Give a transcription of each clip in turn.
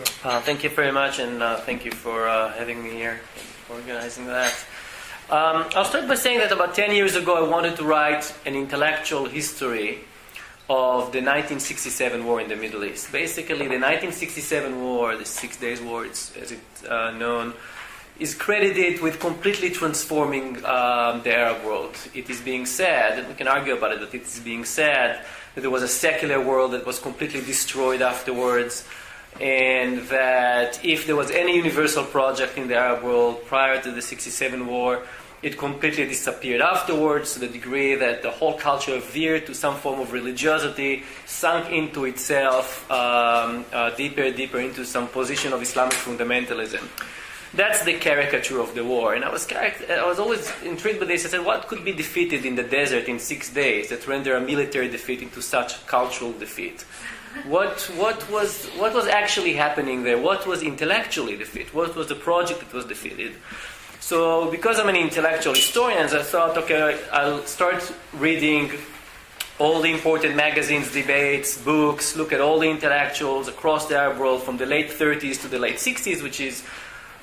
Thank you very much, and thank you for having me here, for organizing that. I'll start by saying that about 10 years ago I wanted to write an intellectual history of the 1967 war in the Middle East. Basically, the 1967 war, the 6 Days War, as it's known, is credited with completely transforming the Arab world. It is being said, and we can argue about it, but it is being said that there was a secular world that was completely destroyed afterwards, and that if there was any universal project in the Arab world prior to the 67 war, it completely disappeared afterwards, to the degree that the whole culture veered to some form of religiosity, sunk into itself deeper and deeper into some position of Islamic fundamentalism. That's the caricature of the war. And I was always intrigued by this. I said, what could be defeated in the desert in 6 days that render a military defeat into such cultural defeat? What was actually happening there? What was intellectually defeated? What was the project that was defeated? So because I'm an intellectual historian, I thought, okay, I'll start reading all the important magazines, debates, books, look at all the intellectuals across the Arab world from the late 30s to the late 60s, which is,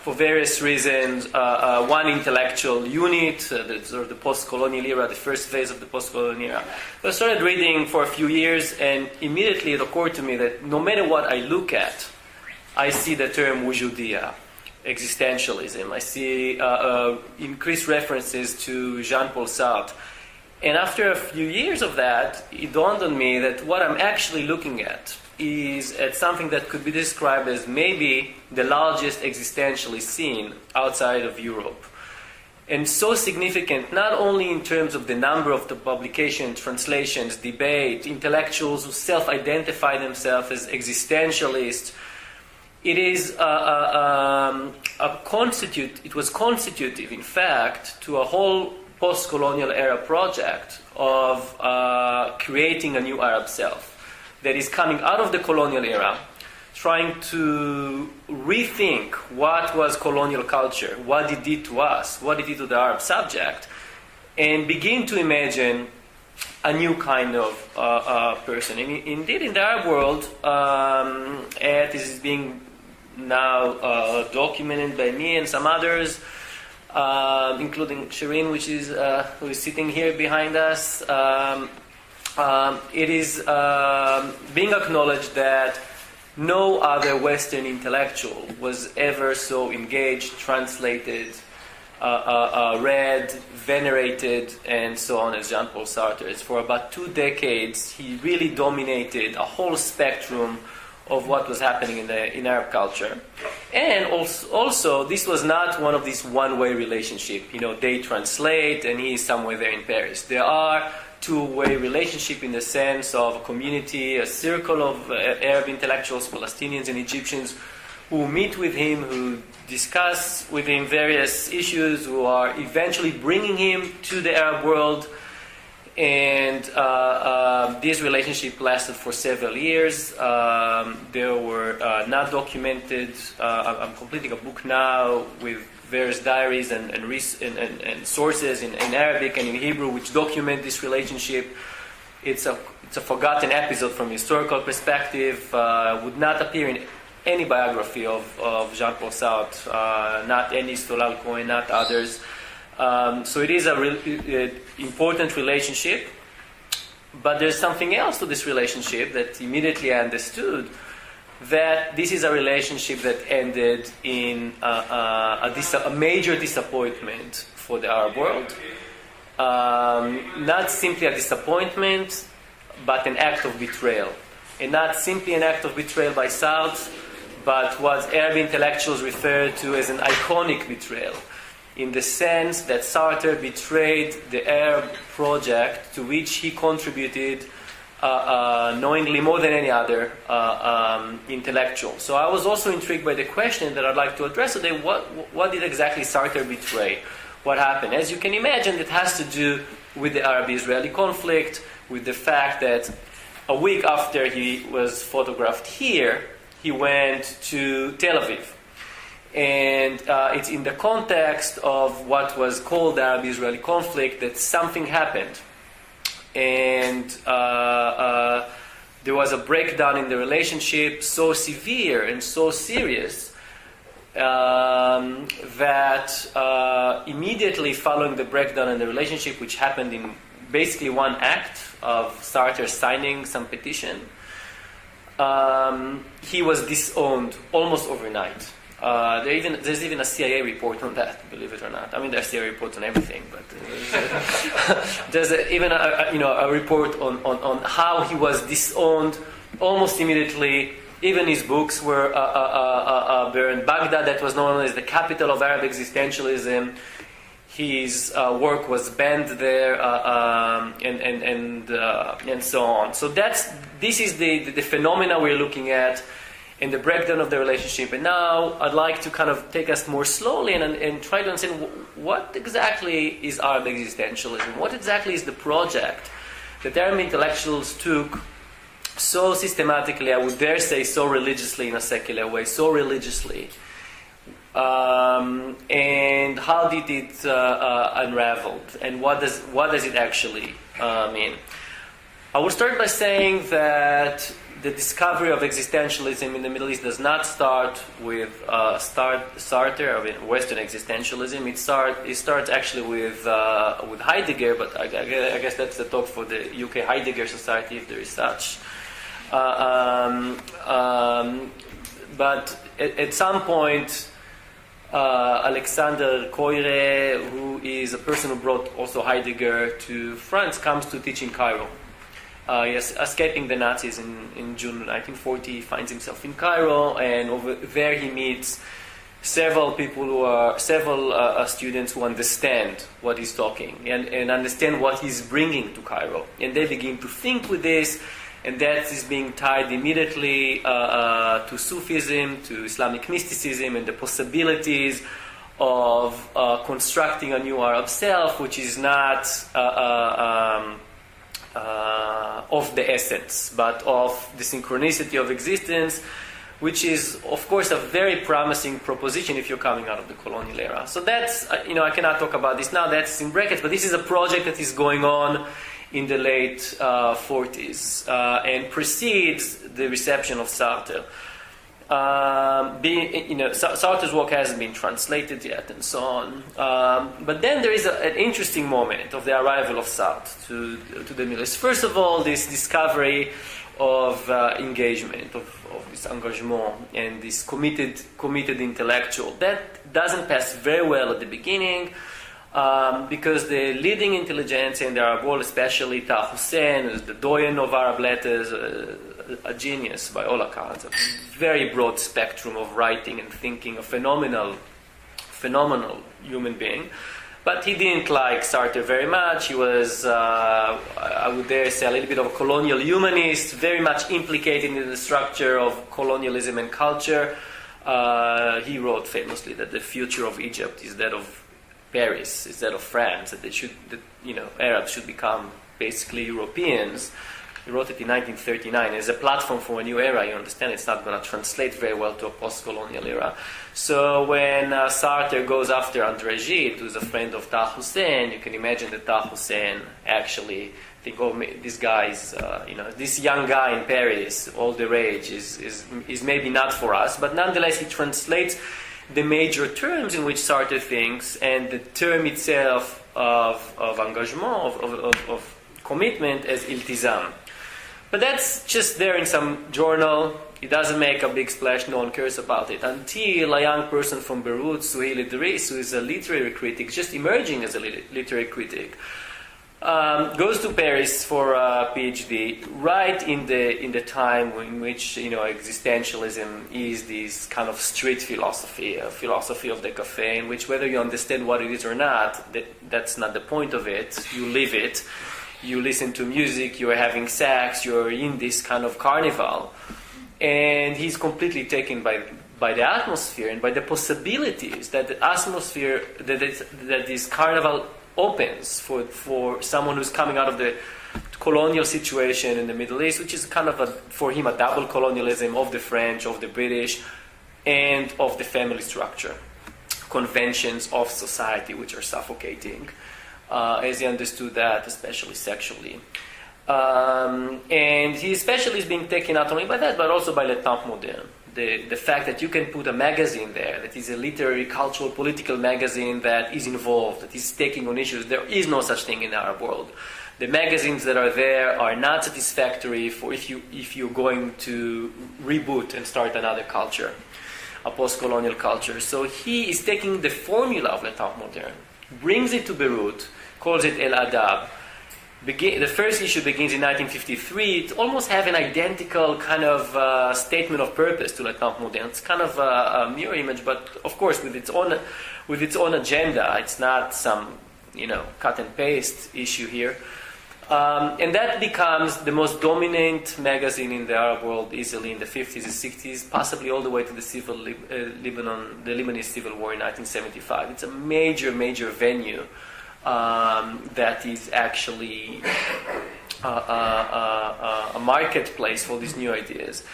for various reasons, one intellectual unit, sort of the post-colonial era, the first phase of the post-colonial era. So I started reading for a few years, and immediately it occurred to me that no matter what I look at, I see the term wujudiya, existentialism. I see increased references to Jean-Paul Sartre. And after a few years of that, it dawned on me that what I'm actually looking at is at something that could be described as maybe the largest existentialist scene outside of Europe. And so significant, not only in terms of the number of the publications, translations, debate, intellectuals who self-identify themselves as existentialists. It is it was constitutive, in fact, to a whole post-colonial era project of creating a new Arab self that is coming out of the colonial era, trying to rethink what was colonial culture, what it did to us, what it did to the Arab subject, and begin to imagine a new kind of person. And indeed, in the Arab world, this is being now documented by me and some others, including Shireen, who is sitting here behind us. It is being acknowledged that no other Western intellectual was ever so engaged, translated, read, venerated, and so on as Jean-Paul Sartre. For about 2 decades, he really dominated a whole spectrum of what was happening in Arab culture. And also, this was not one of these one-way relationship. They translate and he is somewhere there in Paris. There are two-way relationship in the sense of a community, a circle of Arab intellectuals, Palestinians and Egyptians, who meet with him, who discuss with him various issues, who are eventually bringing him to the Arab world. And this relationship lasted for several years. They were not documented. I'm completing a book now with various diaries and sources in Arabic and in Hebrew which document this relationship. It's a forgotten episode from a historical perspective. Would not appear in any biography of Jean-Paul Sartre, not any Stolal Cohen, not others. So it is a important relationship, but there's something else to this relationship that immediately I understood, that this is a relationship that ended in a major disappointment for the Arab world. Not simply a disappointment, but an act of betrayal. And not simply an act of betrayal by Sartre, but what Arab intellectuals refer to as an iconic betrayal, in the sense that Sartre betrayed the Arab project to which he contributed knowingly more than any other intellectual. So I was also intrigued by the question that I'd like to address today. What did exactly Sartre betray? What happened? As you can imagine, it has to do with the Arab-Israeli conflict, with the fact that a week after he was photographed here, he went to Tel Aviv. And it's in the context of what was called the Arab-Israeli conflict that something happened. And there was a breakdown in the relationship so severe and so serious that immediately following the breakdown in the relationship, which happened in basically one act of Sartre signing some petition, he was disowned almost overnight. There's even a CIA report on that, believe it or not. I mean, there's CIA reports on everything, but there's even a report on how he was disowned almost immediately. Even his books were burned. Baghdad, that was known as the capital of Arab existentialism, his work was banned there, and so on. So this is the phenomena we're looking at in the breakdown of the relationship. And now I'd like to kind of take us more slowly and try to understand what exactly is Arab existentialism? What exactly is the project that Arab intellectuals took so systematically, I would dare say so religiously in a secular way, so religiously, and how did it unravel, and what does it actually mean? I will start by saying that the discovery of existentialism in the Middle East does not start with Sartre, I mean, Western existentialism. It starts actually with Heidegger, but I guess that's the talk for the UK Heidegger Society, if there is such. But at some point, Alexander Koire, who is a person who brought also Heidegger to France, comes to teach in Cairo. Yes, escaping the Nazis in June 1940, he finds himself in Cairo, and over there he meets several students who understand what he's talking and understand what he's bringing to Cairo, and they begin to think with this. And that is being tied immediately to Sufism, to Islamic mysticism, and the possibilities of constructing a new Arab self, which is not of the essence, but of the synchronicity of existence, which is, of course, a very promising proposition if you're coming out of the colonial era. So that's, I cannot talk about this now, that's in brackets, but this is a project that is going on in the late 40s and precedes the reception of Sartre. Sartre's work hasn't been translated yet and so on. But then there is an interesting moment of the arrival of Sartre to the Middle East. First of all, this discovery of engagement, of this engagement and this committed intellectual. That doesn't pass very well at the beginning. Because the leading intelligentsia in the Arab world, especially Taha Hussein, is the doyen of Arab letters, a genius by all accounts, a very broad spectrum of writing and thinking, a phenomenal human being. But he didn't like Sartre very much. He was, I would dare say, a little bit of a colonial humanist, very much implicated in the structure of colonialism and culture. He wrote famously that the future of Egypt is that of Paris, instead of France, that Arabs should become basically Europeans. He wrote it in 1939 as a platform for a new era. You understand it's not going to translate very well to a post-colonial era. So when Sartre goes after André Gide, who's a friend of Taha Hussein, you can imagine that Taha Hussein actually think, oh, this guy is, this young guy in Paris, all the rage, is maybe not for us. But nonetheless, he translates the major terms in which Sartre thinks, and the term itself of engagement, of commitment, as iltizam. But that's just there in some journal. It doesn't make a big splash. No one cares about it until a young person from Beirut, Suhail Idris, who is a literary critic, just emerging as a literary critic, goes to Paris for a PhD right in the time in which existentialism is this kind of street philosophy, a philosophy of the cafe, in which whether you understand what it is or not, that's not the point of it. You live it. You listen to music. You are having sex. You are in this kind of carnival, and he's completely taken by the atmosphere and by the possibilities that the atmosphere that this carnival opens for someone who's coming out of the colonial situation in the Middle East, which is kind of for him a double colonialism of the French, of the British, and of the family structure, conventions of society which are suffocating, as he understood that, especially sexually. And he especially is being taken not only by that, but also by le temps moderne. The fact that you can put a magazine there that is a literary, cultural, political magazine that is involved, that is taking on issues. There is no such thing in the Arab world. The magazines that are there are not satisfactory for if you're going to reboot and start another culture, a post-colonial culture. So he is taking the formula of le temps moderne, brings it to Beirut, calls it El Adab. The first issue begins in 1953. It almost have an identical kind of statement of purpose to le temps moderne. It's kind of a mirror image, but of course with its own agenda. It's not some cut and paste issue here. And that becomes the most dominant magazine in the Arab world easily in the 50s and 60s, possibly all the way to the Lebanese civil war in 1975. It's a major venue that is actually a marketplace for these new ideas.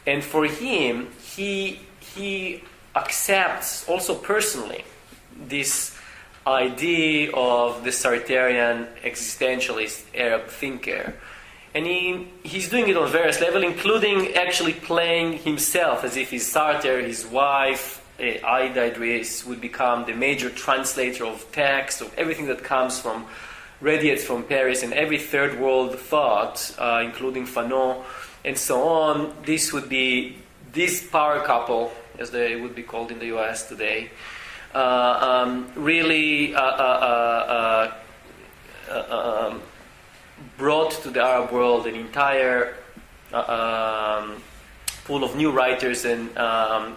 And for him, he accepts also personally this idea of the Sarterian existentialist Arab thinker. And he's doing it on various levels, including actually playing himself as if he's Sarter, his wife, Aida Idris, would become the major translator of text, of everything that radiates from Paris and every third world thought, including Fanon and so on. This would be this power couple, as they would be called in the US today, really brought to the Arab world an entire pool of new writers and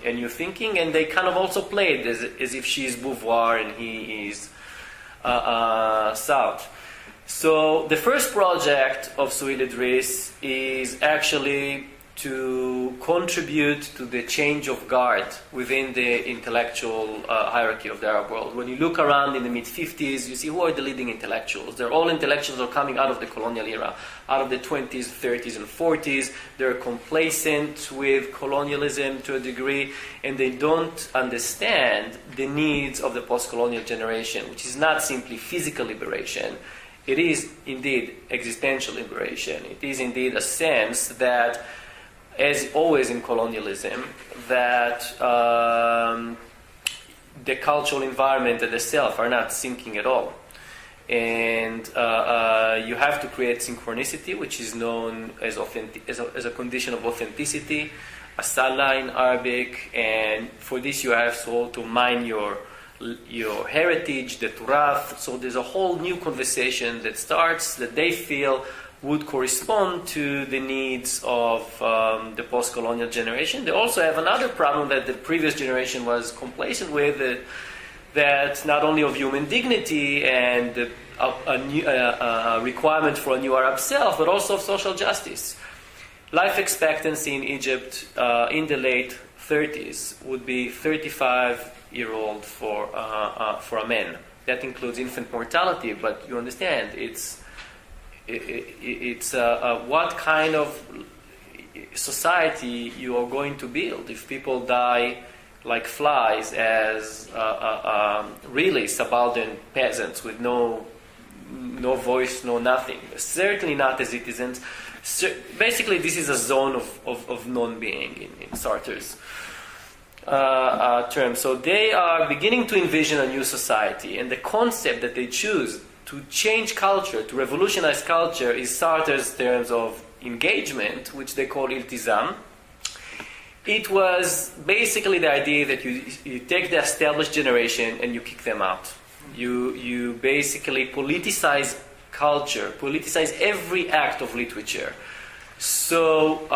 new thinking, and they kind of also played as if she is Beauvoir and he is Sartre. So the first project of Souheil Idriss is actually to contribute to the change of guard within the intellectual hierarchy of the Arab world. When you look around in the mid-50s, you see who are the leading intellectuals. They're all intellectuals who are coming out of the colonial era, out of the 20s, 30s, and 40s. They're complacent with colonialism to a degree, and they don't understand the needs of the post-colonial generation, which is not simply physical liberation. It is indeed existential liberation. It is indeed a sense that, as always in colonialism, that the cultural environment and the self are not syncing at all. And you have to create synchronicity, which is known as a condition of authenticity, asala in Arabic, and for this you have to mine your heritage, the turath. So there's a whole new conversation that starts that they feel would correspond to the needs of the post-colonial generation. They also have another problem that the previous generation was complacent with, that not only of human dignity and a requirement for a new Arab self, but also of social justice. Life expectancy in Egypt in the late 30s would be 35-year-old for a man. That includes infant mortality, but you understand, it's what kind of society you are going to build if people die like flies as really subaltern peasants with no voice, no nothing. Certainly not as citizens. Basically, this is a zone of non-being in Sarter's term. So they are beginning to envision a new society, and the concept that they choose to change culture, to revolutionize culture, is Sarter's terms of engagement, which they call iltizam. It was basically the idea that you take the established generation and you kick them out. You basically politicize culture, politicize every act of literature. So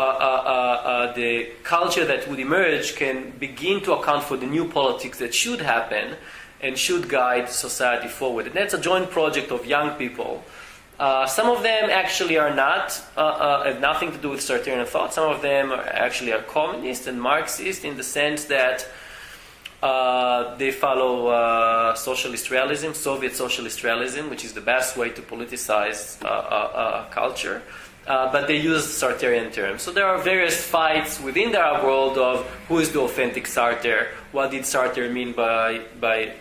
the culture that would emerge can begin to account for the new politics that should happen and should guide society forward. And that's a joint project of young people. Some of them actually are not, have nothing to do with Sarterian thought. Some of them are communist and Marxist in the sense that they follow socialist realism, Soviet socialist realism, which is the best way to politicize culture. But they use Sarterian terms. So there are various fights within the Arab world of who is the authentic Sarter, what did Sarter mean by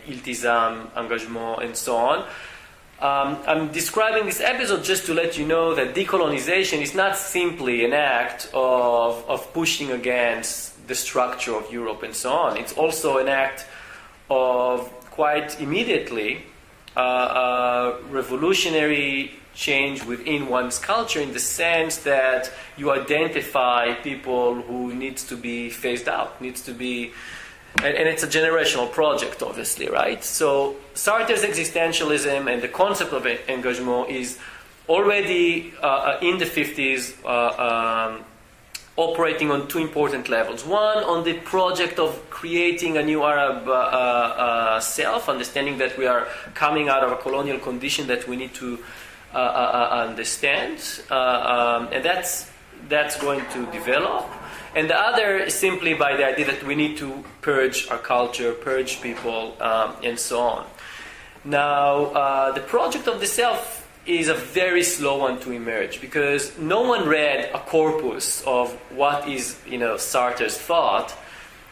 iltizam, engagement, and so on. I'm describing this episode just to let you know that decolonization is not simply an act of pushing against the structure of Europe and so on. It's also an act of quite immediately revolutionary change within one's culture, in the sense that you identify people who needs to be phased out, needs to be, and it's a generational project, obviously, right? So Sartre's existentialism and the concept of engagement is already in the 50s operating on two important levels. One, on the project of creating a new Arab self, understanding that we are coming out of a colonial condition that we need to understand, and that's going to develop. And the other is simply by the idea that we need to purge our culture, purge people, and so on. Now, the project of the self is a very slow one to emerge, because no one read a corpus of what is, Sartre's thought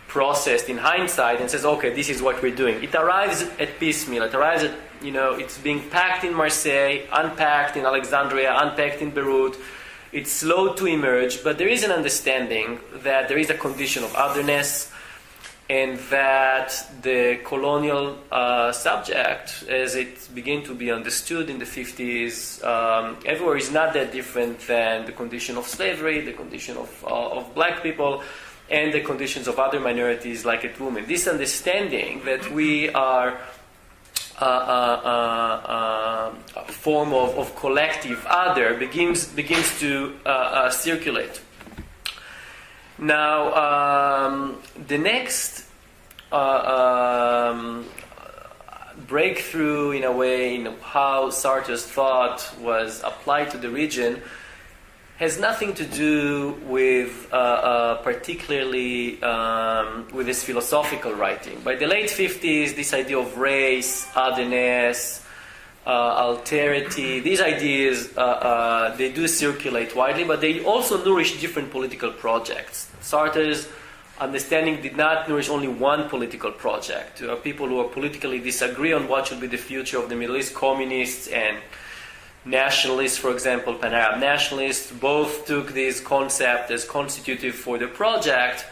processed in hindsight and says, okay, this is what we're doing. It arrives at piecemeal. It arrives at, it's being packed in Marseille, unpacked in Alexandria, unpacked in Beirut. It's slow to emerge, but there is an understanding that there is a condition of otherness, and that the colonial subject, as it began to be understood in the 50s, everywhere, is not that different than the condition of slavery, the condition of black people, and the conditions of other minorities like at women. This understanding that we are a form of collective other begins to circulate. Now, the next breakthrough, in a way, in how Sartre's thought was applied to the region has nothing to do with particularly with his philosophical writing. By the late 50s, this idea of race, otherness, alterity, these ideas, they do circulate widely, but they also nourish different political projects. Sartre's understanding did not nourish only one political project. There are people who are politically disagree on what should be the future of the Middle East. Communists and nationalists, for example, Pan-Arab nationalists, both took this concept as constitutive for the project,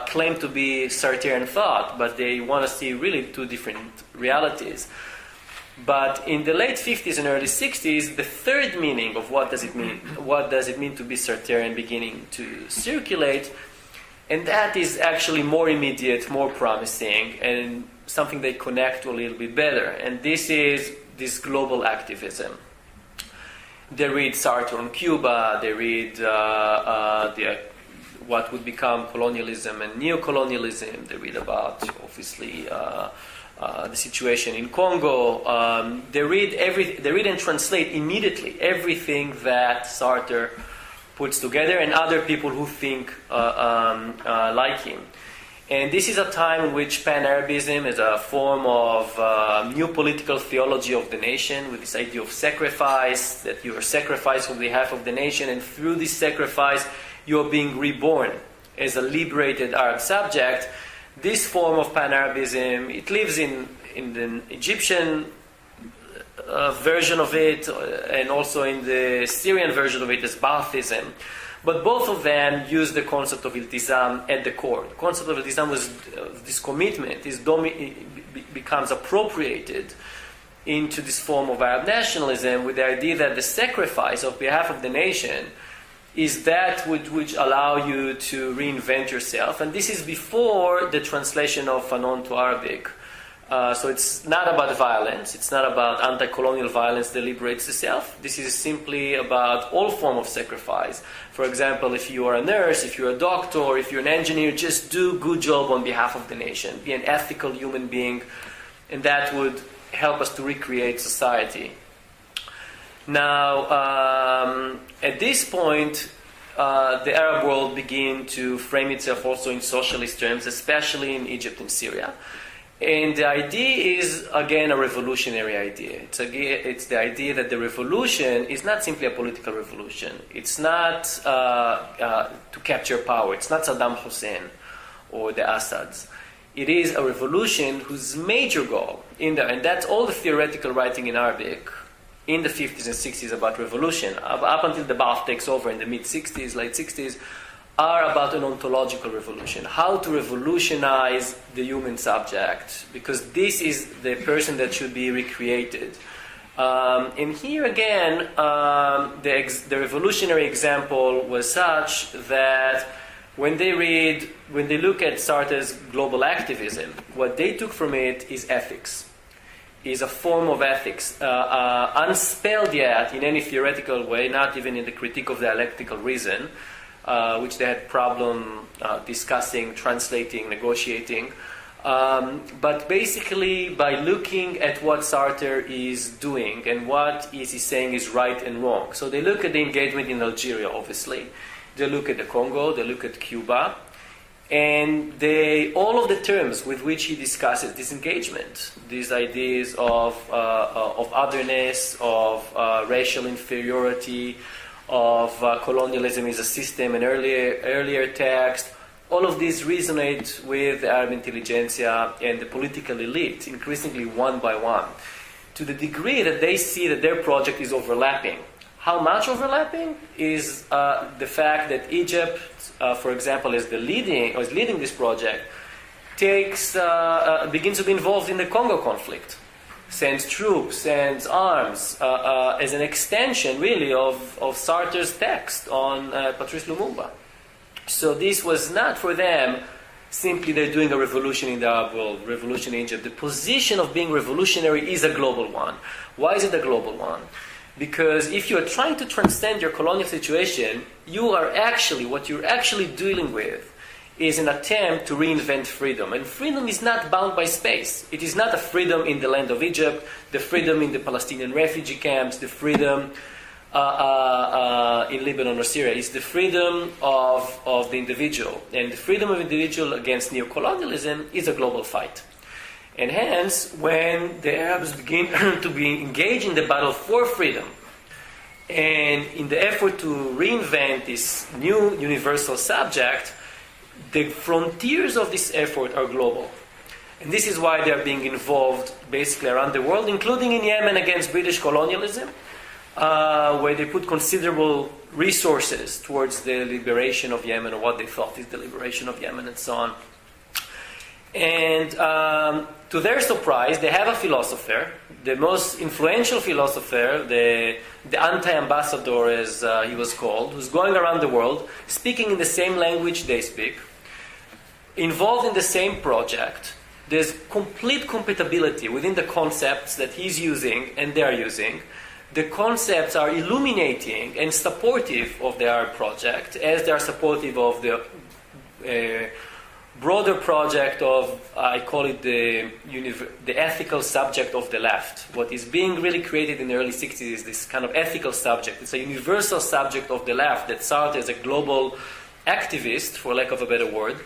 claim to be Sartrean thought, but they want to see really two different realities. But in the late 50s and early 60s, the third meaning of what does it mean to be Sartrean beginning to circulate, and that is actually more immediate, more promising, and something they connect to a little bit better. And this is this global activism. They read Sartre on Cuba, they read what would become colonialism and neocolonialism, they read about, obviously, the situation in Congo. They read and translate immediately everything that Sartre puts together, and other people who think like him. And this is a time in which Pan-Arabism is a form of new political theology of the nation, with this idea of sacrifice, that you are sacrificed on behalf of the nation, and through this sacrifice you are being reborn as a liberated Arab subject. This form of Pan-Arabism, it lives in the Egyptian version of it, and also in the Syrian version of it as Baathism. But both of them use the concept of iltizam at the core. The concept of iltizam was this commitment, becomes appropriated into this form of Arab nationalism, with the idea that the sacrifice on behalf of the nation is that which allow you to reinvent yourself. And this is before the translation of Fanon to Arabic. So it's not about violence, it's not about anti-colonial violence that liberates the self. This is simply about all form of sacrifice. For example, if you are a nurse, if you're a doctor, if you're an engineer, just do a good job on behalf of the nation. Be an ethical human being, and that would help us to recreate society. Now, at this point, the Arab world began to frame itself also in socialist terms, especially in Egypt and Syria. And the idea is, again, a revolutionary idea. It's the idea that the revolution is not simply a political revolution. It's not to capture power. It's not Saddam Hussein or the Assads. It is a revolution whose major goal in there, and that's all the theoretical writing in Arabic in the 50s and 60s about revolution, up until the Ba'ath takes over in the mid-60s, late 60s, are about an ontological revolution. How to revolutionize the human subject, because this is the person that should be recreated. And here again, the revolutionary example was such that when they look at Sarter's global activism, what they took from it is ethics, is a form of ethics, unspelled yet in any theoretical way, not even in the critique of dialectical reason, which they had problem discussing, translating, negotiating. But basically, by looking at what Sarter is doing and what is he saying is right and wrong. So they look at the engagement in Algeria, obviously. They look at the Congo, they look at Cuba, and all of the terms with which he discusses this engagement, these ideas of otherness, of racial inferiority, of colonialism is a system, an earlier text, all of these resonate with the Arab intelligentsia and the political elite, increasingly one by one, to the degree that they see that their project is overlapping. How much overlapping is the fact that Egypt, for example, is leading this project, begins to be involved in the Congo conflict, sends troops, sends arms, as an extension, really, of Sarter's text on Patrice Lumumba. So this was not for them simply they're doing a revolution in the Arab world, revolution in Egypt. The position of being revolutionary is a global one. Why is it a global one? Because if you are trying to transcend your colonial situation, what you're actually dealing with is an attempt to reinvent freedom. And freedom is not bound by space. It is not a freedom in the land of Egypt, the freedom in the Palestinian refugee camps, the freedom in Lebanon or Syria. It's the freedom of the individual. And the freedom of the individual against neocolonialism is a global fight. And hence, when the Arabs begin to be engaged in the battle for freedom, and in the effort to reinvent this new universal subject, the frontiers of this effort are global. And this is why they are being involved basically around the world, including in Yemen against British colonialism, where they put considerable resources towards the liberation of Yemen, or what they thought is the liberation of Yemen, and so on. And to their surprise, they have a philosopher, the most influential philosopher, the anti-ambassador, as he was called, who's going around the world, speaking in the same language they speak, involved in the same project. There's complete compatibility within the concepts that he's using and they're using. The concepts are illuminating and supportive of the Arab project, as they are supportive of the broader project of, I call it the ethical subject of the left. What is being really created in the early 60s is this kind of ethical subject. It's a universal subject of the left that Sartre, as a global activist, for lack of a better word,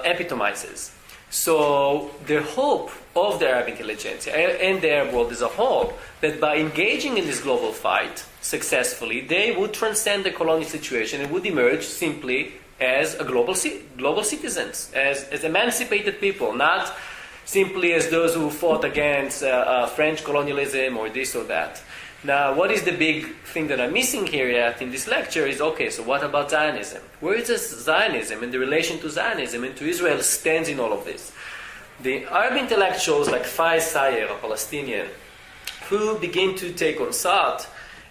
epitomizes. So the hope of the Arab intelligentsia and the Arab world as a whole, that by engaging in this global fight successfully, they would transcend the colonial situation and would emerge simply as a global citizens, as emancipated people, not simply as those who fought against French colonialism or this or that. Now, what is the big thing that I'm missing here yet in this lecture is, okay, so what about Zionism? Where is this Zionism and the relation to Zionism and to Israel stands in all of this? The Arab intellectuals like elsaied, a Palestinian, who begin to take on Sartre,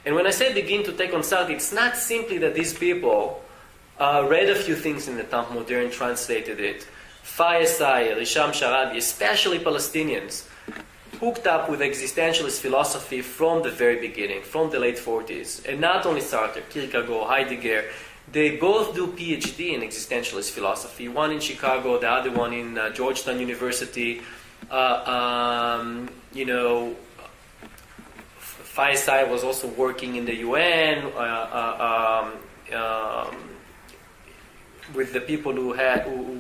and when I say begin to take on Sartre, it's not simply that these people read a few things in the Modern, translated it. elsaied, Hisham Sharabi, especially Palestinians, hooked up with existentialist philosophy from the very beginning, from the late 40s. And not only Sartre, Kierkegaard, Heidegger, they both do PhD in existentialist philosophy. One in Chicago, the other one in Georgetown University. elsaied was also working in the UN, with the people who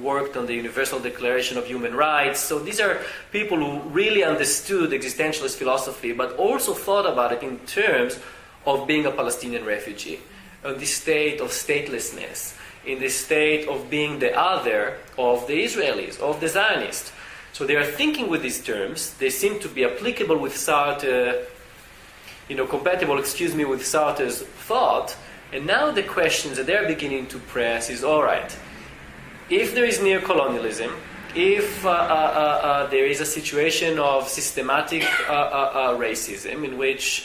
worked on the Universal Declaration of Human Rights. So these are people who really understood existentialist philosophy, but also thought about it in terms of being a Palestinian refugee, this state of statelessness, in the state of being the other of the Israelis, of the Zionists. So they are thinking with these terms. They seem to be applicable with Sartre, compatible, with Sartre's thought. And now the questions that they're beginning to press is, all right, if there is neocolonialism, if there is a situation of systematic racism in which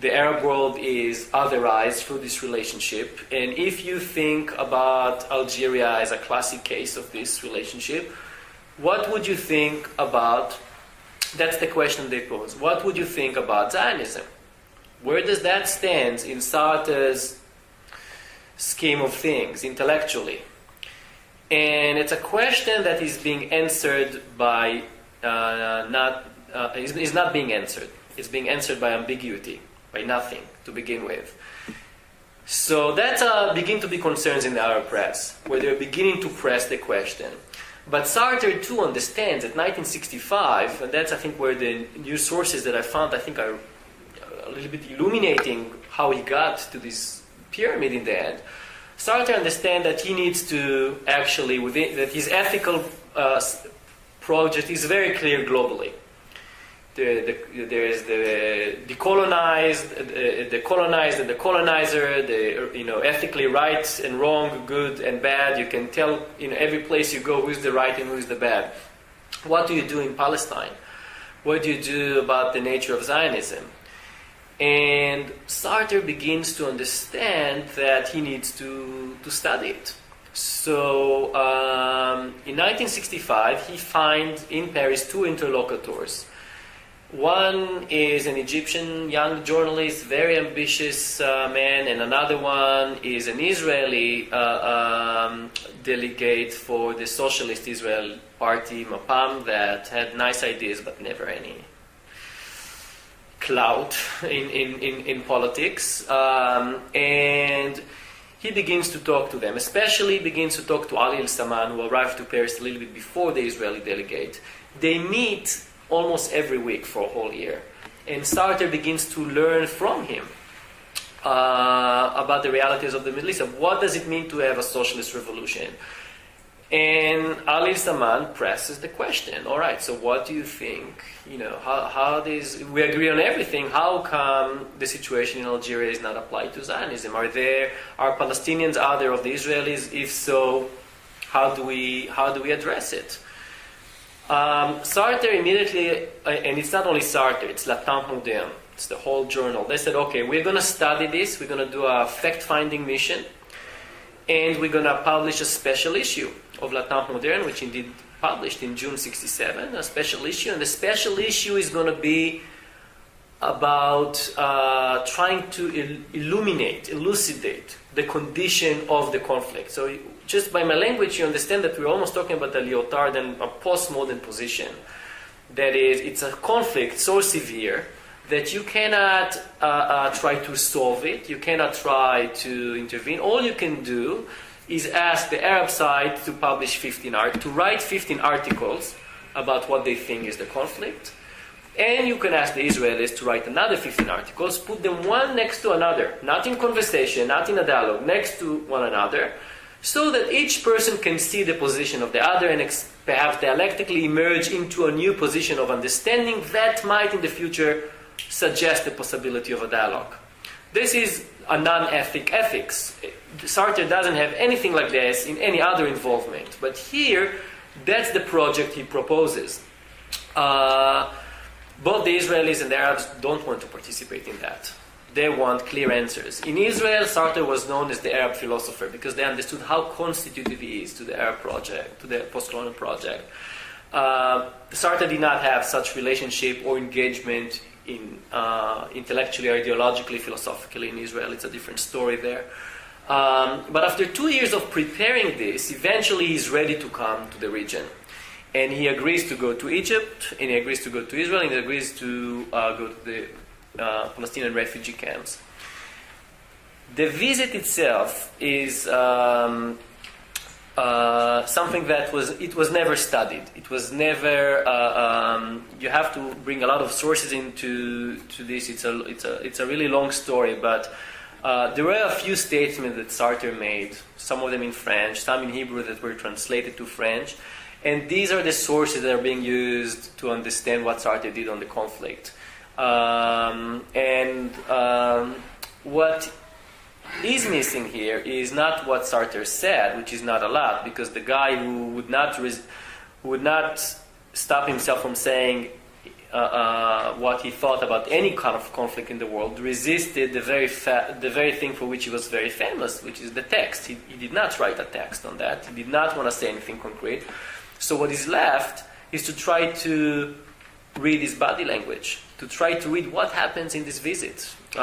the Arab world is otherized through this relationship, and if you think about Algeria as a classic case of this relationship, what would you think about, that's the question they pose, what would you think about Zionism? Where does that stand in Sartre's scheme of things, intellectually? And it's a question that is being answered by, is not being answered. It's being answered by ambiguity, by nothing to begin with. So that's begin to be concerns in the Arab press, where they're beginning to press the question. But Sartre too understands that 1965, and that's I think where the new sources that I found I think are a little bit illuminating how he got to this pyramid in the end. Sartre understands that he needs to actually, that his ethical project is very clear globally. There is the decolonized, the colonized and the colonizer, the ethically right and wrong, good and bad. You can tell in every place you go who's the right and who's the bad. What do you do in Palestine? What do you do about the nature of Zionism? And Sartre begins to understand that he needs to study it. So in 1965, he finds in Paris two interlocutors. One is an Egyptian young journalist, very ambitious man, and another one is an Israeli delegate for the Socialist Israel Party, Mapam, that had nice ideas but never any clout in politics. And he begins to talk to them, especially begins to talk to Ali El-Saman, who arrived to Paris a little bit before the Israeli delegate. They meet almost every week for a whole year. And Sartre begins to learn from him about the realities of the Middle East, of what does it mean to have a socialist revolution. And Ali Saman presses the question, all right, so what do you think? How this, we agree on everything, how come the situation in Algeria is not applied to Zionism? Are Palestinians other of the Israelis? If so, how do we address it? Sartre immediately, and it's not only Sartre, it's La Temps Moderne, it's the whole journal. They said, okay, we're going to study this, we're going to do a fact-finding mission, and we're going to publish a special issue of La Temps Moderne, which indeed published in June 1967, a special issue, and the special issue is going to be about trying to elucidate the condition of the conflict. So just by my language, you understand that we're almost talking about a Lyotard and a postmodern position. That is, it's a conflict so severe that you cannot try to solve it, you cannot try to intervene. All you can do is ask the Arab side to write 15 articles about what they think is the conflict. And you can ask the Israelis to write another 15 articles, put them one next to another, not in conversation, not in a dialogue, next to one another, so that each person can see the position of the other and perhaps dialectically emerge into a new position of understanding that might in the future suggest the possibility of a dialogue. This is a non-ethic ethics. Sartre doesn't have anything like this in any other involvement. But here, that's the project he proposes. Both the Israelis and the Arabs don't want to participate in that. They want clear answers. In Israel, Sartre was known as the Arab philosopher because they understood how constitutive he is to the Arab project, to the post-colonial project. Sartre did not have such relationship or engagement in intellectually, ideologically, philosophically in Israel. It's a different story there. But after 2 years of preparing this, eventually he's ready to come to the region. And he agrees to go to Egypt, and he agrees to go to Israel, and he agrees to go to the Palestinian refugee camps. The visit itself is something that was never studied. It was never. You have to bring a lot of sources into this. It's a really long story, but There were a few statements that Sartre made, some of them in French, some in Hebrew that were translated to French, and these are the sources that are being used to understand what Sartre did on the conflict. What is missing here is not what Sartre said, which is not a lot, because the guy who would not stop himself from saying what he thought about any kind of conflict in the world, resisted the very thing for which he was very famous, which is the text. He did not write a text on that. He did not want to say anything concrete. So what is left is to try to read his body language, to try to read what happens in this visit. There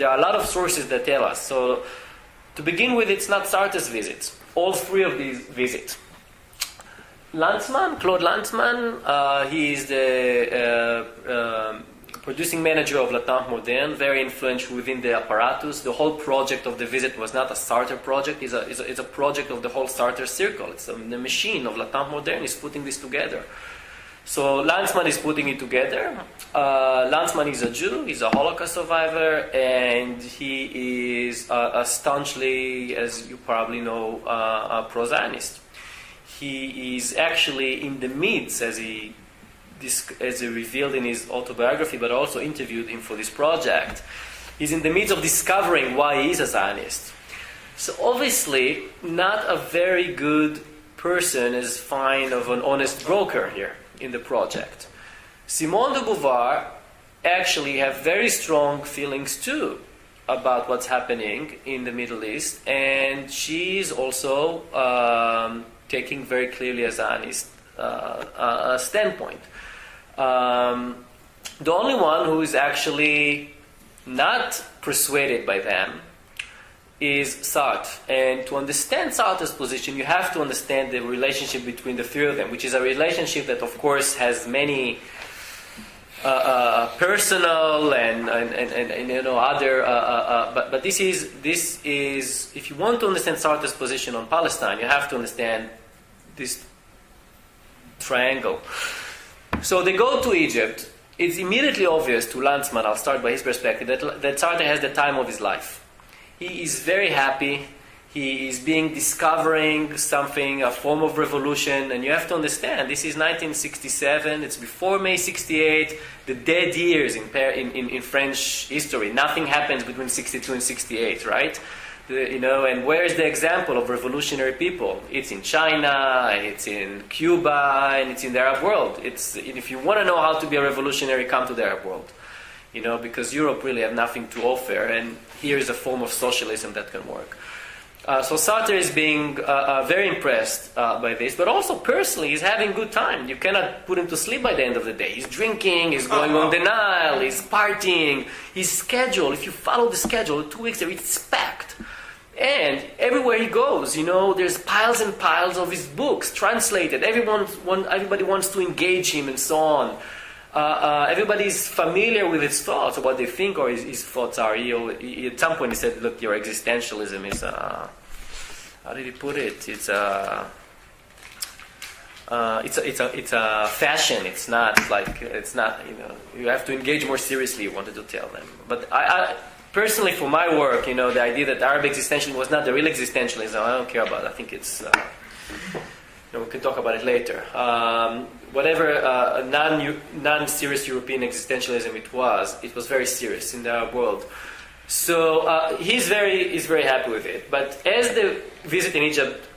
are a lot of sources that tell us. So to begin with, it's not Sartre's visit. All three of these visits. Claude Lanzmann, he is the producing manager of Le Temps Moderne, very influential within the apparatus. The whole project of the visit was not a Sartre project, it's a project of the whole Sartre circle. It's the machine of Le Temps Moderne is putting this together. So Lanzmann is putting it together. Lanzmann is a Jew, he's a Holocaust survivor, and he is a staunchly, as you probably know, a pro-Zionist. He is actually in the midst, as he revealed in his autobiography, but also interviewed him for this project. He's in the midst of discovering why he is a Zionist. So obviously, not a very good person as fine of an honest broker here in the project. Simone de Beauvoir actually have very strong feelings too about what's happening in the Middle East, and she's also taking very clearly a Zionist standpoint. The only one who is actually not persuaded by them is Sartre. And to understand Sartre's position, you have to understand the relationship between the three of them, which is a relationship that, of course, has many personal and other. But this is if you want to understand Sartre's position on Palestine, you have to understand this triangle. So they go to Egypt. It's immediately obvious to Lanzmann, I'll start by his perspective, that Sartre has the time of his life. He is very happy. He is discovering something, a form of revolution, and you have to understand, this is 1967, it's before May 68, the dead years in French history. Nothing happens between 62 and 68, right? And where is the example of revolutionary people? It's in China, and it's in Cuba, and it's in the Arab world. If you want to know how to be a revolutionary, come to the Arab world. Because Europe really have nothing to offer, and here is a form of socialism that can work. So Sartre is being very impressed by this, but also personally, he's having a good time. You cannot put him to sleep by the end of the day. He's drinking, he's going on the Nile, he's partying. His schedule, if you follow the schedule, 2 weeks there, it's packed. And everywhere he goes, there's piles and piles of his books translated. Everybody wants to engage him and so on. Everybody's familiar with his thoughts, or what they think or his thoughts are. At some point he said, look, your existentialism is, how did he put it? It's a fashion. It's not, you have to engage more seriously, you wanted to tell them. But I personally, for my work, the idea that Arab existentialism was not the real existentialism, I don't care about it. I think it's, we can talk about it later. Whatever non-serious European existentialism it was very serious in the Arab world. So he's very happy with it. But as the visit in Egypt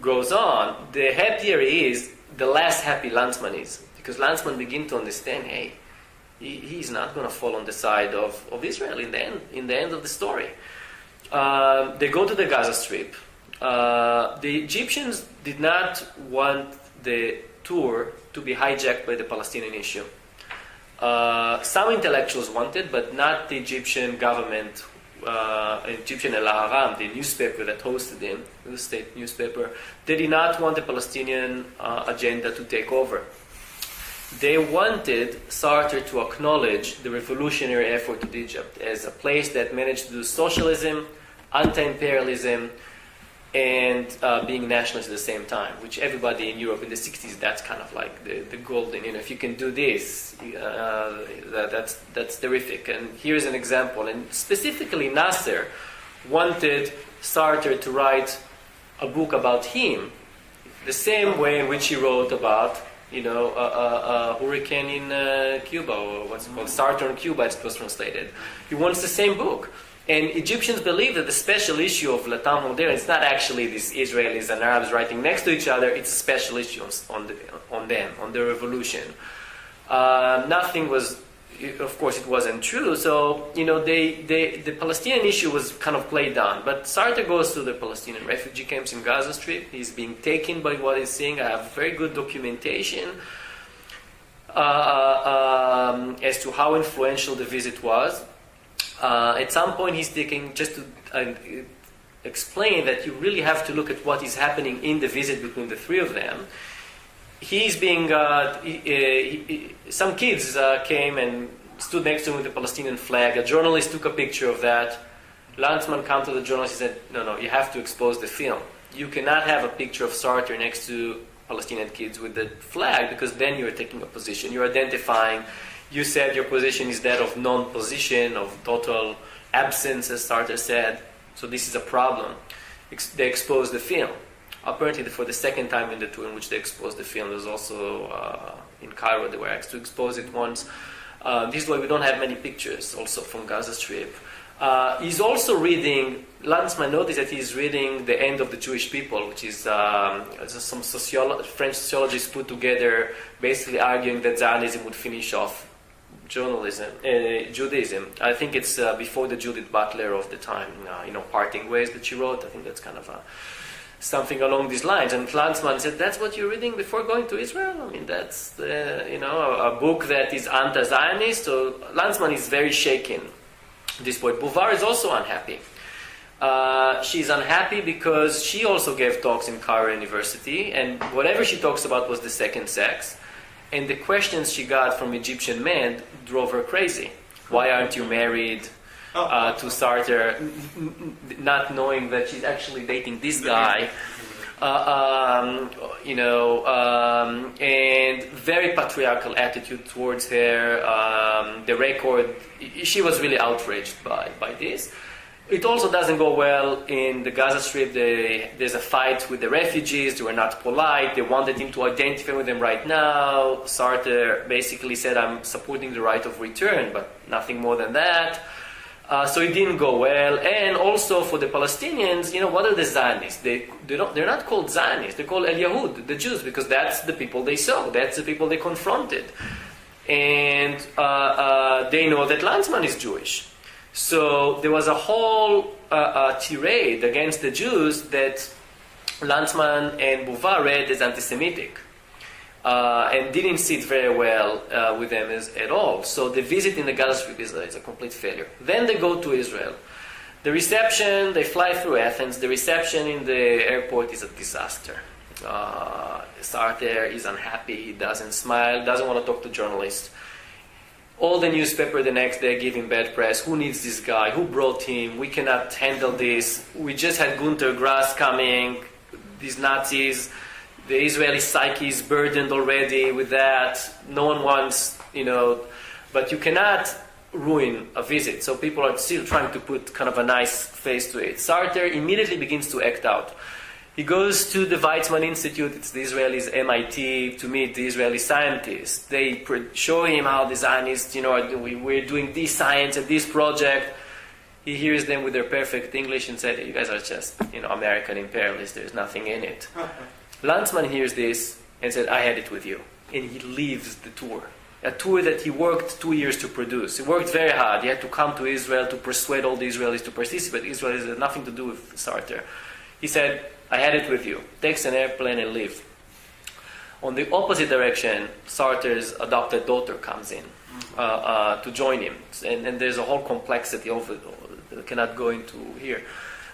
goes on, the happier he is, the less happy Lanzmann is. Because Lanzmann begins to understand, hey, he's not going to fall on the side of Israel in the end of the story. They go to the Gaza Strip. The Egyptians did not want the tour to be hijacked by the Palestinian issue. Some intellectuals wanted, but not the Egyptian government. Egyptian El Ahram, the newspaper that hosted him, the state newspaper, they did not want the Palestinian agenda to take over. They wanted Sartre to acknowledge the revolutionary effort of Egypt as a place that managed to do socialism, anti-imperialism, and being nationalist at the same time, which everybody in Europe in the 60s, that's kind of like the golden, if you can do this, that's terrific. And here's an example. And specifically, Nasser wanted Sartre to write a book about him, the same way in which he wrote about, a hurricane in Cuba, or what's it called, Sartre in Cuba, it was translated. He wants the same book. And Egyptians believe that the special issue of Le Temps Moderne is not actually these Israelis and Arabs writing next to each other, it's a special issue on them, on the revolution. Nothing was, of course it wasn't true, so, the Palestinian issue was kind of played down. But Sartre goes to the Palestinian refugee camps in Gaza Strip, he's being taken by what he's seeing. I have very good documentation as to how influential the visit was. At some point he's taking, just to explain that you really have to look at what is happening in the visit between the three of them. He's being, some kids came and stood next to him with the Palestinian flag. A journalist took a picture of that. Lanzmann came to the journalist and said, no, you have to expose the film. You cannot have a picture of Sartre next to Palestinian kids with the flag, because then you're taking a position. You're identifying. You said your position is that of non-position, of total absence, as Sartre said. So this is a problem. They exposed the film. Apparently, for the second time in the tour in which they exposed the film, there's also in Cairo, they were asked to expose it once. This is why we don't have many pictures also from Gaza Strip. He's also reading, Lanzmann noticed that he's reading The End of the Jewish People, which is some French sociologists put together, basically arguing that Zionism would finish off Judaism. I think it's before the Judith Butler of the time, Parting Ways that she wrote. I think that's kind of something along these lines. And Lanzmann said, that's what you're reading before going to Israel? I mean, that's, a book that is anti-Zionist. So Lanzmann is very shaken at this point. Bouvard is also unhappy. She's unhappy because she also gave talks in Cairo University, and whatever she talks about was the second sex. And the questions she got from Egyptian men drove her crazy. Why aren't you married to Sartre? Not knowing that she's actually dating this guy. And very patriarchal attitude towards her. The record, she was really outraged by this. It also doesn't go well in the Gaza Strip. There's a fight with the refugees. They were not polite. They wanted him to identify with them right now. Sartre basically said, I'm supporting the right of return, but nothing more than that. So it didn't go well. And also for the Palestinians, what are the Zionists? They're not called Zionists. They're called El Yahud, the Jews, because that's the people they saw. That's the people they confronted. And they know that Lanzmann is Jewish. So there was a whole tirade against the Jews that Lanzmann and Bouvard read as anti-Semitic, and didn't sit very well with them at all. So the visit in the Gaza Strip is a complete failure. Then they go to Israel. The reception, they fly through Athens. The reception in the airport is a disaster. Sartre is unhappy. He doesn't smile, doesn't want to talk to journalists. All the newspaper the next day give him bad press. Who needs this guy? Who brought him? We cannot handle this. We just had Günter Grass coming. These Nazis. The Israeli psyche is burdened already with that. No one wants, but you cannot ruin a visit. So people are still trying to put kind of a nice face to it. Sartre immediately begins to act out. He goes to the Weizmann Institute, it's the Israelis' MIT, to meet the Israeli scientists. They show him how the Zionists, we're doing this science and this project. He hears them with their perfect English and said, you guys are just, American imperialists, there's nothing in it. Lanzmann hears this and said, I had it with you. And he leaves the tour. A tour that he worked 2 years to produce. He worked very hard. He had to come to Israel to persuade all the Israelis to participate. Israel has nothing to do with Sartre. He said, I had it with you. Takes an airplane and leaves. On the opposite direction, Sartre's adopted daughter comes in to join him. And there's a whole complexity of it that I cannot go into here.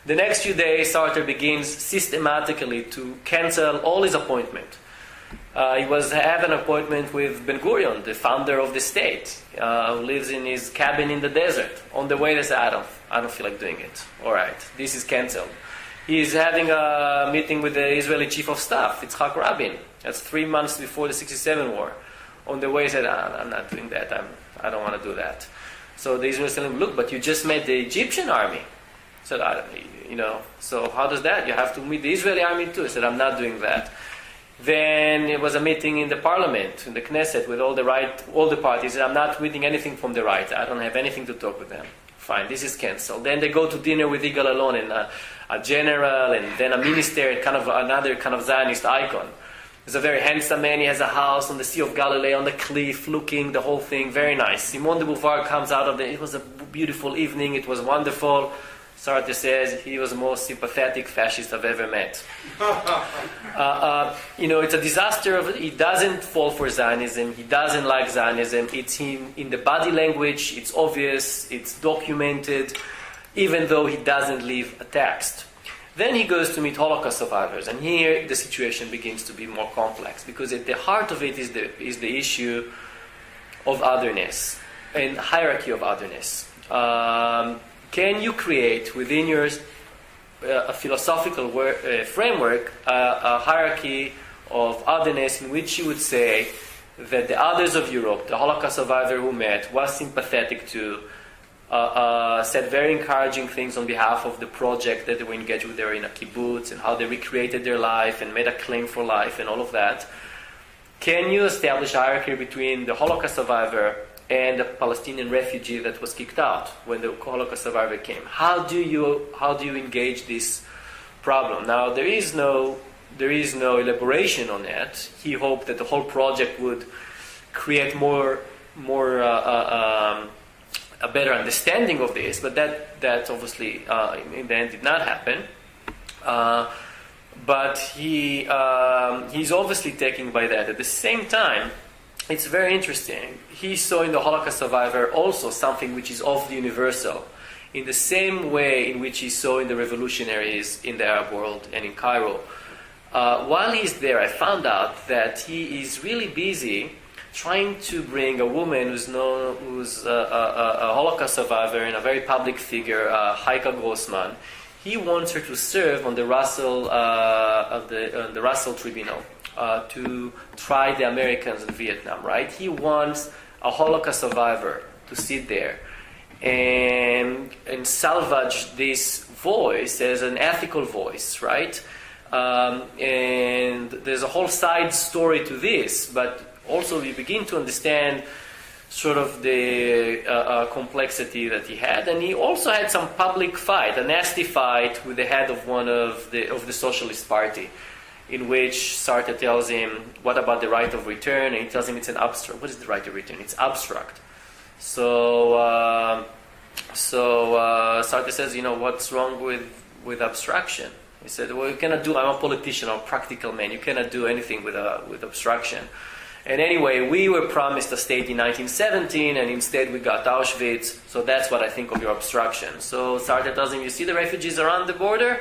The next few days, Sartre begins systematically to cancel all his appointments. He was had an appointment with Ben Gurion, the founder of the state, who lives in his cabin in the desert. On the way, they said, I don't feel like doing it. All right, this is cancelled. He's having a meeting with the Israeli chief of staff, Yitzhak Rabin. That's 3 months before the 67 war. On the way, he said, I'm not doing that. I don't want to do that. So the Israelis tell him, look, but you just met the Egyptian army. He said, so how does that? You have to meet the Israeli army too. He said, I'm not doing that. Then it was a meeting in the parliament, in the Knesset, with all the parties. He said, I'm not reading anything from the right. I don't have anything to talk with them. Fine, this is cancelled. Then they go to dinner with Yigal Allon and a general, and then a minister, and kind of another kind of Zionist icon. He's a very handsome man. He has a house on the Sea of Galilee, on the cliff, looking, the whole thing, very nice. Simone de Beauvoir comes out of it was a beautiful evening. It was wonderful. Sartre says he was the most sympathetic fascist I've ever met. It's a disaster. He doesn't fall for Zionism. He doesn't like Zionism. It's in the body language. It's obvious. It's documented, even though he doesn't leave a text. Then he goes to meet Holocaust survivors, and here the situation begins to be more complex, because at the heart of it is the issue of otherness and hierarchy of otherness. Can you create within your a philosophical framework a hierarchy of otherness in which you would say that the others of Europe, the Holocaust survivor who met, was sympathetic to, said very encouraging things on behalf of the project that they were engaged with there in a kibbutz, and how they recreated their life and made a claim for life and all of that? Can you establish a hierarchy between the Holocaust survivor and the Palestinian refugee that was kicked out when the Holocaust survivor came? How do you engage this problem? Now there is no elaboration on that. He hoped that the whole project would create more a better understanding of this, but that obviously in the end did not happen. But he's obviously taken by that. At the same time, it's very interesting. He saw in the Holocaust survivor also something which is of the universal, in the same way in which he saw in the revolutionaries in the Arab world and in Cairo. While he's there, I found out that he is really busy trying to bring a woman who's a Holocaust survivor and a very public figure, Heike Grossman. He wants her to serve on the Russell Tribunal to try the Americans in Vietnam. Right? He wants a Holocaust survivor to sit there and salvage this voice as an ethical voice, right? And there's a whole side story to this, but also we begin to understand sort of the complexity that he had. And he also had some public fight, a nasty fight with the head of one of the Socialist Party, in which Sartre tells him, what about the right of return? And he tells him it's an abstract. What is the right of return? It's abstract. So Sartre says, what's wrong with abstraction? He said, well, you cannot do, I'm a politician, I'm a practical man, you cannot do anything with abstraction. And anyway, we were promised a state in 1917, and instead we got Auschwitz, so that's what I think of your abstraction. So Sartre tells him, you see the refugees around the border?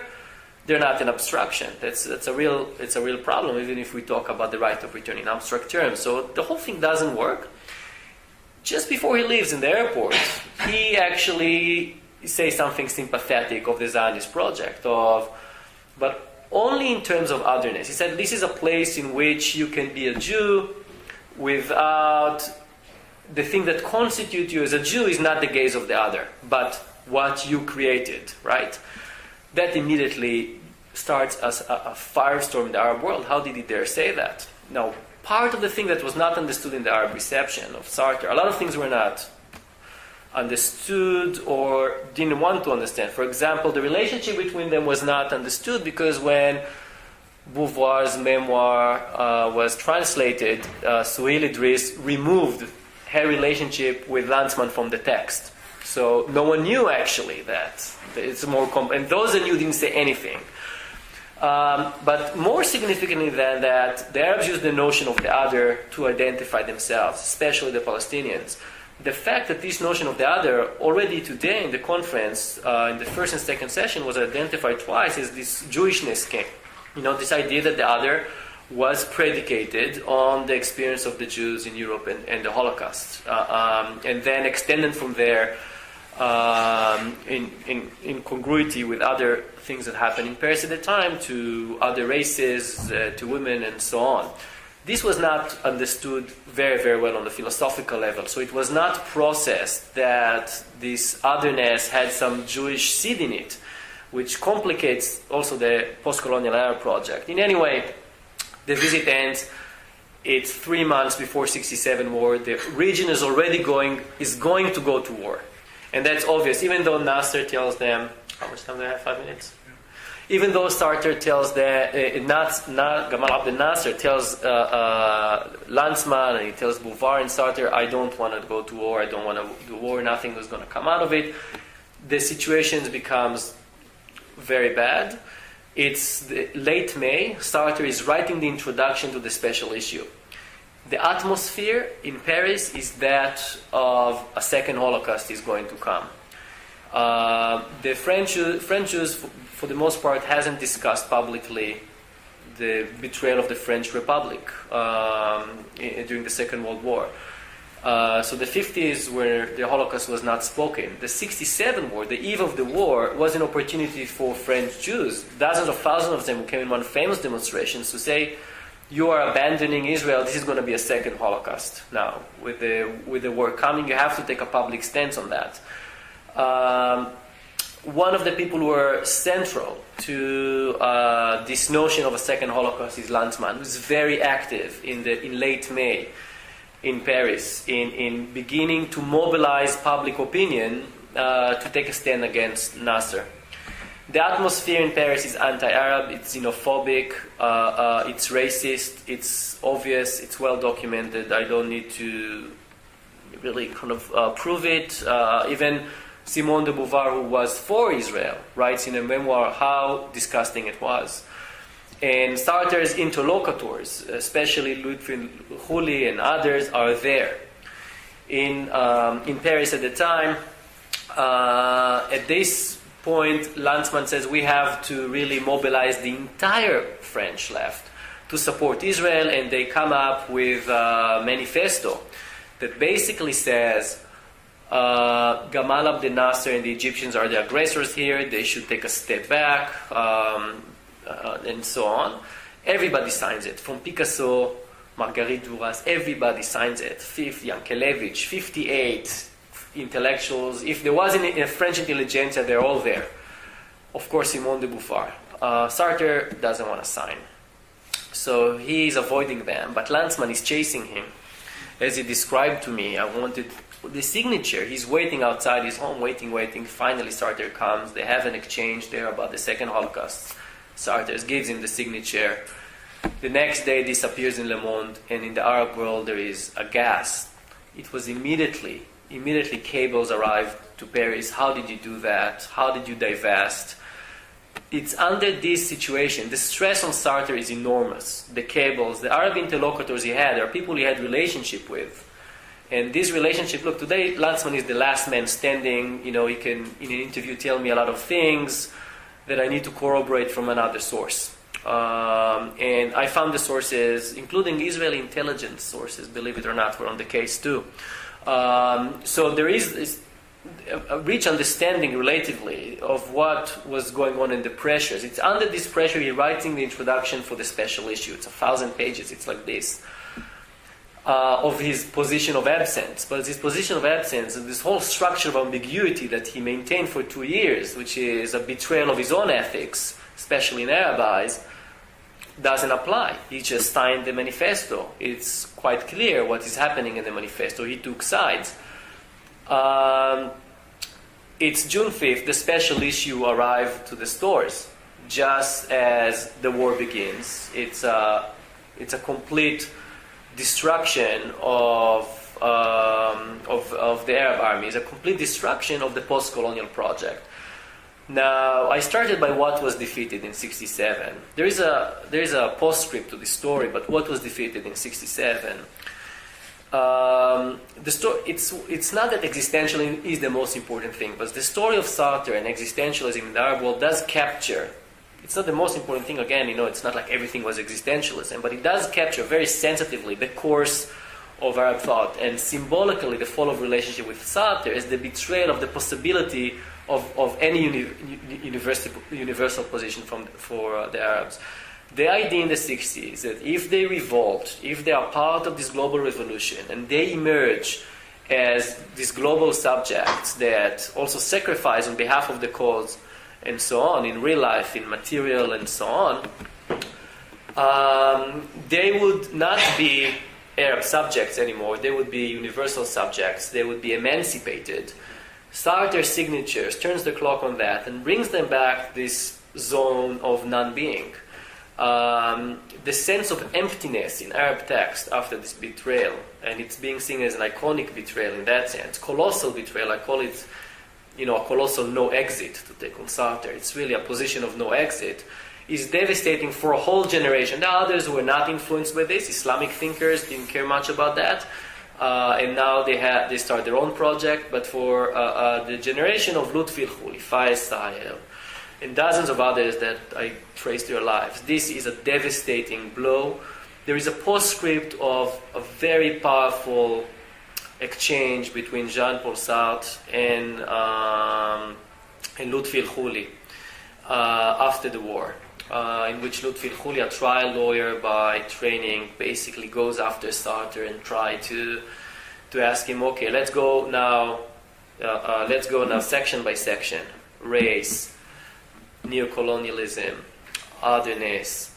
They're not an abstraction. It's a real problem, even if we talk about the right of return in abstract terms. So the whole thing doesn't work. Just before he leaves in the airport, he actually says something sympathetic of the Zionist project, but only in terms of otherness. He said, this is a place in which you can be a Jew without the thing that constitutes you as a Jew is not the gaze of the other, but what you created, right? That immediately starts as a firestorm in the Arab world. How did he dare say that? Now, part of the thing that was not understood in the Arab reception of Sartre, a lot of things were not understood or didn't want to understand. For example, the relationship between them was not understood because when Beauvoir's memoir was translated, Suhail Idris removed her relationship with Lanzmann from the text. So no one knew actually that. It's more and those that knew didn't say anything. But more significantly than that, the Arabs used the notion of the other to identify themselves, especially the Palestinians. The fact that this notion of the other already today in the conference, in the first and second session, was identified twice as this Jewishness came. This idea that the other was predicated on the experience of the Jews in Europe and the Holocaust. And then extended from there in congruity with other things that happened in Paris at the time, to other races, to women, and so on. This was not understood very, very well on the philosophical level, so it was not processed that this otherness had some Jewish seed in it, which complicates also the post-colonial era project. In any way, the visit ends. It's 3 months before 1967 war. The region is already going to go to war. And that's obvious, even though Nasser tells them, how much time do I have? 5 minutes? Even though Sarter tells Gamal Abdel Nasser tells Lanzmann, and he tells Beauvoir and Sarter, I don't want to go to war, I don't want to do war, nothing is going to come out of it. The situation becomes very bad. It's late May. Sartre is writing the introduction to the special issue. The atmosphere in Paris is that of a second Holocaust is going to come. The French Jews, for the most part, hasn't discussed publicly the betrayal of the French Republic during the Second World War. So the 50s, where the Holocaust was not spoken. The 67 war, the eve of the war, was an opportunity for French Jews, dozens of thousands of them who came in one famous demonstration, to say, you are abandoning Israel, this is going to be a second Holocaust now. With the war coming, you have to take a public stance on that. One of the people who were central to this notion of a second Holocaust is Lanzmann, who's very active in late May in Paris, in beginning to mobilize public opinion to take a stand against Nasser. The atmosphere in Paris is anti-Arab, it's xenophobic, it's racist, it's obvious, it's well documented. I don't need to really kind of prove it. Even Simone de Beauvoir, who was for Israel, writes in a memoir how disgusting it was. And Sartre's interlocutors, especially Ludwig Huli and others, are there. In Paris at the time, at this point, Lanzmann says we have to really mobilize the entire French left to support Israel, and they come up with a manifesto that basically says Gamal Abdel Nasser and the Egyptians are the aggressors here, they should take a step back, and so on. Everybody signs it, from Picasso, Marguerite Duras, everybody signs it. Yankelevich, 58 intellectuals. If there was a French intelligentsia, they're all there. Of course, Simone de Beauvoir. Sartre doesn't want to sign. So he's avoiding them, but Lanzmann is chasing him. As he described to me, I wanted the signature. He's waiting outside his home, waiting. Finally, Sartre comes. They have an exchange there about the second Holocaust. Sartre gives him the signature. The next day, this appears in Le Monde, and in the Arab world, there is a gasp. It was immediately cables arrived to Paris. How did you do that? How did you divest? It's under this situation. The stress on Sartre is enormous. The cables, the Arab interlocutors he had are people he had relationship with. And this relationship, look, today Lanzmann is the last man standing. He can, in an interview, tell me a lot of things that I need to corroborate from another source. And I found the sources, including Israeli intelligence sources, believe it or not, were on the case too. So there is a rich understanding, relatively, of what was going on in the pressures. It's under this pressure he's writing the introduction for the special issue. It's 1,000 pages. It's like this. Of his position of absence. But his position of absence, this whole structure of ambiguity that he maintained for 2 years, which is a betrayal of his own ethics, especially in Arab eyes, doesn't apply. He just signed the manifesto. It's quite clear what is happening in the manifesto. He took sides. It's June 5th. The special issue arrived to the stores just as the war begins. It's a complete destruction of the Arab armies, a complete destruction of the post-colonial project. Now, I started by what was defeated in 1967. There is a postscript to this story, but what was defeated in 1967? It's not that existentialism is the most important thing, but the story of Sartre and existentialism in the Arab world does capture. It's not the most important thing, again, it's not like everything was existentialism, but it does capture very sensitively the course of Arab thought, and symbolically the fall of relationship with Sartre is the betrayal of the possibility of any universal position for the Arabs. The idea in the 60s is that if they revolt, if they are part of this global revolution, and they emerge as these global subjects that also sacrifice on behalf of the cause and so on, in real life, in material and so on, they would not be Arab subjects anymore. They would be universal subjects. They would be emancipated. Sartre's signatures turns the clock on that and brings them back this zone of non-being. The sense of emptiness in Arab text after this betrayal, and it's being seen as an iconic betrayal in that sense, colossal betrayal. I call it, a colossal no exit to take on Sartre. It's really a position of no exit. Is devastating for a whole generation. There are others who were not influenced by this. Islamic thinkers didn't care much about that, and now they start their own project. But for the generation of Lutfi al-Khuli, Faiz Sahel, and dozens of others that I traced their lives, this is a devastating blow. There is a postscript of a very powerful exchange between Jean-Paul Sartre and Lutfi al-Khuli after the war, in which Lutfi al-Khuli, a trial lawyer by training, basically goes after Sartre and try to ask him, okay, let's go now section by section, race, neocolonialism, otherness,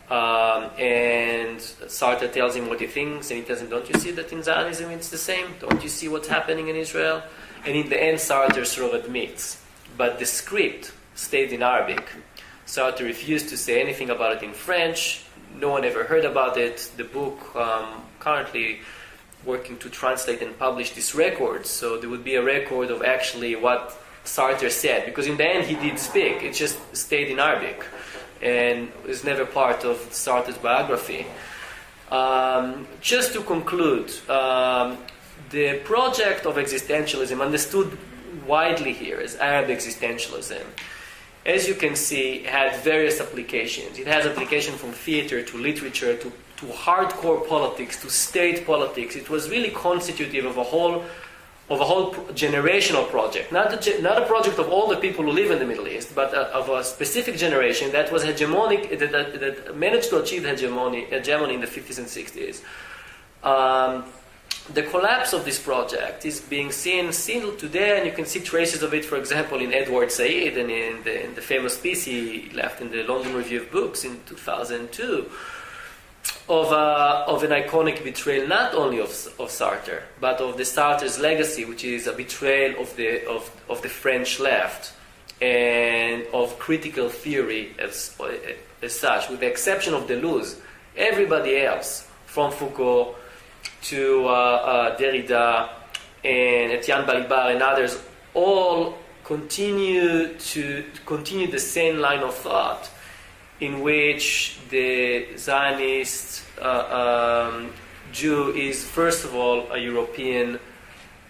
and Sartre tells him what he thinks, and he tells him, don't you see that in Zionism it's the same? Don't you see what's happening in Israel? And in the end, Sartre sort of admits, but the script stayed in Arabic. Sartre refused to say anything about it in French. No one ever heard about it. The book currently working to translate and publish this record, so there would be a record of actually what Sartre said, because in the end he did speak, it just stayed in Arabic and was never part of Sartre's biography. Just to conclude, the project of existentialism, understood widely here as Arab existentialism, as you can see, had various applications. It has application from theater to literature to hardcore politics to state politics. It was really constitutive of a whole generational project, not a project of all the people who live in the Middle East, but of a specific generation that was hegemonic, that managed to achieve hegemony in the 50s and 60s. The collapse of this project is being seen still today, and you can see traces of it, for example, in Edward Said and in the famous piece he left in the London Review of Books in 2002. Of an iconic betrayal, not only of Sartre, but of the Sartre's legacy, which is a betrayal of the French left and of critical theory as such, with the exception of Deleuze. Everybody else, from Foucault to Derrida and Etienne Balibar and others, all continue the same line of thought, in which the Zionist Jew is, first of all, a European,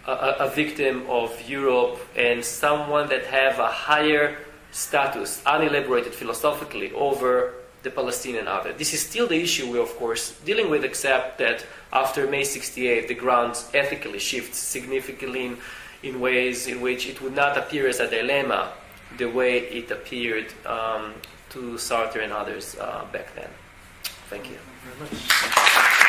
a victim of Europe, and someone that have a higher status, unelaborated philosophically, over the Palestinian other. This is still the issue we're, of course, dealing with, except that after May 68, the grounds ethically shift significantly in ways in which it would not appear as a dilemma the way it appeared to Sartre and others back then. Thank you very much.